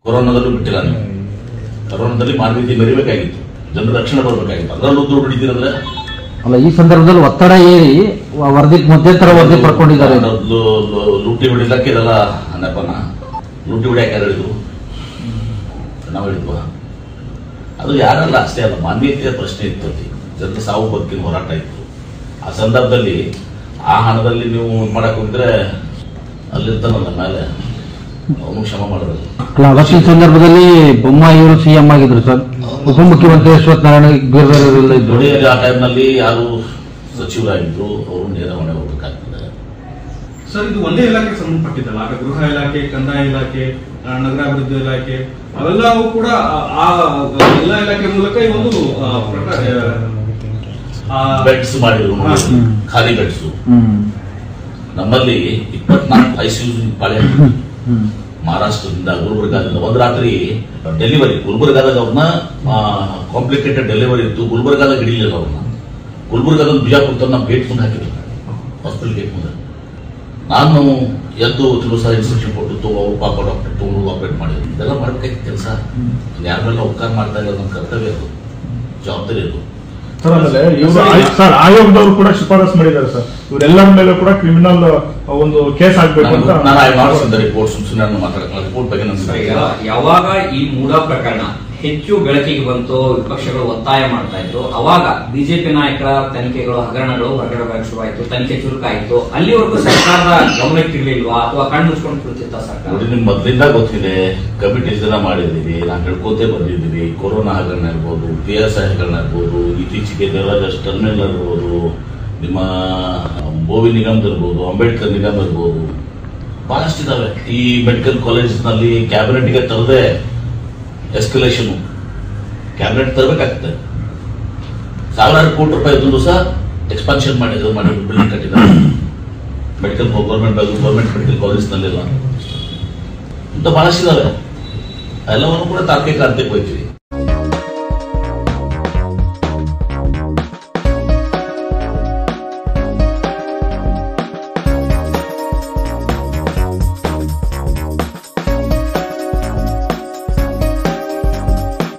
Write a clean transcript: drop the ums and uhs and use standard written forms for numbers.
ಕೊರೋನಾದಲ್ಲೂ ಬಿಟ್ಟಿಲ್ಲ ನೀವು. ಕೊರೋನಾದಲ್ಲಿ ಮಾನವೀಯತೆ ಮೆರಿಬೇಕಾಗಿತ್ತು, ಜನರ ರಕ್ಷಣೆ ಬರಬೇಕಾಗಿತ್ತು, ಅದರಲ್ಲೂ ದುಡ್ಡು ಹಿಡಿದಿರಂದ್ರೆ ಅಲ್ಲ. ಈ ಸಂದರ್ಭದಲ್ಲಿ ಒತ್ತಡ ಏರಿ ವರದಿ ಮಧ್ಯಂತರ ವರದಿ ಪಡ್ಕೊಂಡಿದ್ದಾರೆ. ಲೂಟಿ ಹೊಡಿಲಕ್ಕೆ ಇದೆಲ್ಲ ನೆಪನ. ಲೂಟಿ ಹೊಡಿಯಕ್ಕೆ ಯಾರು ಹೇಳಿದ್ರು? ನಾವು ಹೇಳಿದ್ವಾ? ಅದು ಯಾರಲ್ಲ ಅಷ್ಟೇ ಅಲ್ಲ, ಮಾನವೀಯತೆಯ ಪ್ರಶ್ನೆ ಇತ್ತು. ಜನರ ಸಾವು ಬದುಕಿನ ಹೋರಾಟ ಇತ್ತು. ಆ ಸಂದರ್ಭದಲ್ಲಿ ಆ ಹಣದಲ್ಲಿ ನೀವು ಮಾಡಕ್ ಹೋಗಿದ್ರೆ ಅಲ್ಲಿರ್ತಾನಲ್ಲ ಮೇಲೆ ಅವನು ಕ್ಷಮ ಮಾಡೋದು. ಅಲ್ಲ, ಅವತ್ತಿನ ಸಂದರ್ಭದಲ್ಲಿ ಬೊಮ್ಮಾಯಿಯವರು ಸಿಎಂ ಆಗಿದ್ರು ಸರ್. ಉಪಮುಖ್ಯಮಂತ್ರಿ ಅಶ್ವಥ್ ನಾರಾಯಣ ಬೇರೆ ಇದ್ರು. ಆ ಟೈಮ್ನಲ್ಲಿ ಯಾರು ಸಚಿವರಾಗಿದ್ರು ಅವರು ನೇರ ಹೊಣೆ ಹೋಗ್ಬೇಕಾಗ್ತದೆ ಸರ್. ಇದು ಒಂದೇ ಇಲಾಖೆ ಸಂಬಂಧಪಟ್ಟಿದ್ದಲ್ಲ, ಆಗ ಗೃಹ ಇಲಾಖೆ, ಕಂದಾಯ ಇಲಾಖೆ, ನಗರಾಭಿವೃದ್ಧಿ ಇಲಾಖೆ ಅವೆಲ್ಲವೂ ಕೂಡ ಆ ಎಲ್ಲ ಇಲಾಖೆ ಮೂಲಕ ಈ ಒಂದು ಬೆಡ್ಸ್ ಮಾಡಿದ್ರು, ಖಾಲಿ ಬೆಡ್ಸ್. ನಮ್ಮಲ್ಲಿ 24 ICU ಪಾಳೆ ಮಹಾರಾಷ್ಟ್ರದಿಂದ ಗುಲ್ಬರ್ಗಾದಿಂದ ಒಂದು ರಾತ್ರಿ ಡೆಲಿವರಿ. ಗುಲ್ಬರ್ಗಾದಾಗ ಅವ್ರನ್ನ ಕಾಂಪ್ಲಿಕೇಟೆಡ್ ಡೆಲಿವರಿ ಇತ್ತು, ಗುಲ್ಬರ್ಗಾದಾಗ ಹಿಡಿಲಿಲ್ಲ ಅವ್ರನ್ನ. ಗುಲ್ಬರ್ಗಾದಲ್ಲಿ ಬಿಜಾಪುರ ತನ್ನ ಗೇಟ್ ಮುಂದೆ ಹಾಕಿದ್ರು, ಹಾಸ್ಪಿಟಲ್ ಗೇಟ್ ಮುಂದೆ. ನಾನು ಎದ್ದು ತಿಳಿಸ ಇನ್ಸ್ಟ್ರಕ್ಷನ್ ಕೊಟ್ಟು ಅವ್ರು ಪಾಪ ಡಾಕ್ಟರ್ ತಗೊಂಡು ಆಪರೇಟ್ ಮಾಡಿದ್ರು. ಇದೆಲ್ಲ ಮಾಡ್ಬೇಕಾಗಿತ್ತು ಕೆಲಸ. ಯಾರ ಮೇಲೆ ಉಪಕಾರ ಮಾಡ್ತಾ ಇಲ್ಲ, ನಮ್ಮ ಕರ್ತವ್ಯ ಅದು, ಜವಾಬ್ದಾರಿ ಅದು. ಸರ್, ಆಮೇಲೆ ಸರ್ ಆಯೋಗದವರು ಕೂಡ ಶಿಫಾರಸ್ ಮಾಡಿದ್ದಾರೆ ಸರ್, ಇವರೆಲ್ಲರ ಮೇಲೆ ಕೂಡ ಕ್ರಿಮಿನಲ್ ಒಂದು ಕೇಸ್ ಆಗ್ಬೇಕು ಅಂತ. ನಾನು ರಿಪೋರ್ಟ್ ಸುಮ್ಮನೆ ಮಾತಾಡಲ್ಲ. ರಿಪೋರ್ಟ್ ಬಗ್ಗೆ ನಮ್ಗೆ ಯಾವಾಗ ಈ ಮೂಡಾ ಪ್ರಕರಣ ಹೆಚ್ಚು ಬೆಳಕಿಗೆ ಬಂತು, ವಿಪಕ್ಷಗಳು ಒತ್ತಾಯ ಮಾಡ್ತಾ ಇದ್ರು, ಅವಾಗ ಬಿಜೆಪಿ ನಾಯಕರ ತನಿಖೆಗಳು, ಹಗರಣಗಳು ಹೊರಗಡೆ ಬರಕ್ಕೆ ಶುರುವಾಯಿತು, ತನಿಖೆ ಚುರುಕಾಯಿತು. ಅಲ್ಲಿವರೆಗೂ ಸರ್ಕಾರದ ಗಮನಕ್ಕಿರ್ಲಿಲ್ವಾ ಅಥವಾ ಕಣ್ಣು ಮುಚ್ಕೊಂಡು ಕುಳಿತಿತ್ತ ಸರ್ಕಾರ? ನಿಮ್ ಮೊದಲಿಂದ ಗೊತ್ತಿದೆ, ಕಮಿಟೀಸ್ ಎಲ್ಲ ಮಾಡಿದೀವಿ, ನಾವು ಹೇಳ್ಕೋತೇ ಬಂದಿದ್ದೀವಿ. ಕೊರೋನಾ ಹಗರಣ ಇರ್ಬೋದು, PSI ಹಗರಣ ಇರ್ಬೋದು, ಇತ್ತೀಚೆಗೆ ದೇವರಾಜ್ ಟರ್ಮಿನಲ್ ಇರ್ಬೋದು, ನಿಮ್ಮ ಬೋವಿ ನಿಗಮ್ ಇರ್ಬೋದು, ಅಂಬೇಡ್ಕರ್ ನಿಗಮ್ ಇರ್ಬೋದು, ಬಹಳಷ್ಟಿದಾವೆ. ಈ ಮೆಡಿಕಲ್ ಕಾಲೇಜ್ ನಲ್ಲಿ ಕ್ಯಾಬಿನೆಟ್ಗೆ ತರದೆ ಎಸ್ಕಲೇಷನ್ ಕ್ಯಾಬಿನೆಟ್ ತರಬೇಕಾಗ್ತದೆ. ಸಾವಿರಾರು ಕೋಟಿ ರೂಪಾಯಿ ದಿವಸ ಎಕ್ಸ್ಪಾನ್ಷನ್ ಮಾಡಿದ್ರು, ಬಿಲ್ಡಿಂಗ್ ಕಟ್ಟಿದ್ದಾರೆ ಮೆಡಿಕಲ್ ಗೌರ್ಮೆಂಟ್ ಮೆಡಿಕಲ್ ಕಾಲೇಜ್ ನಲ್ಲೆಲ್ಲ. ಇಂಥ ಬಹಳಷ್ಟಿದಾವೆ. ಎಲ್ಲವನ್ನು ಕೂಡ ತಾರ್ಕಿಕ ಅಂತ್ಯಕ್ಕೆ ಹೋಗ್ತೀವಿ.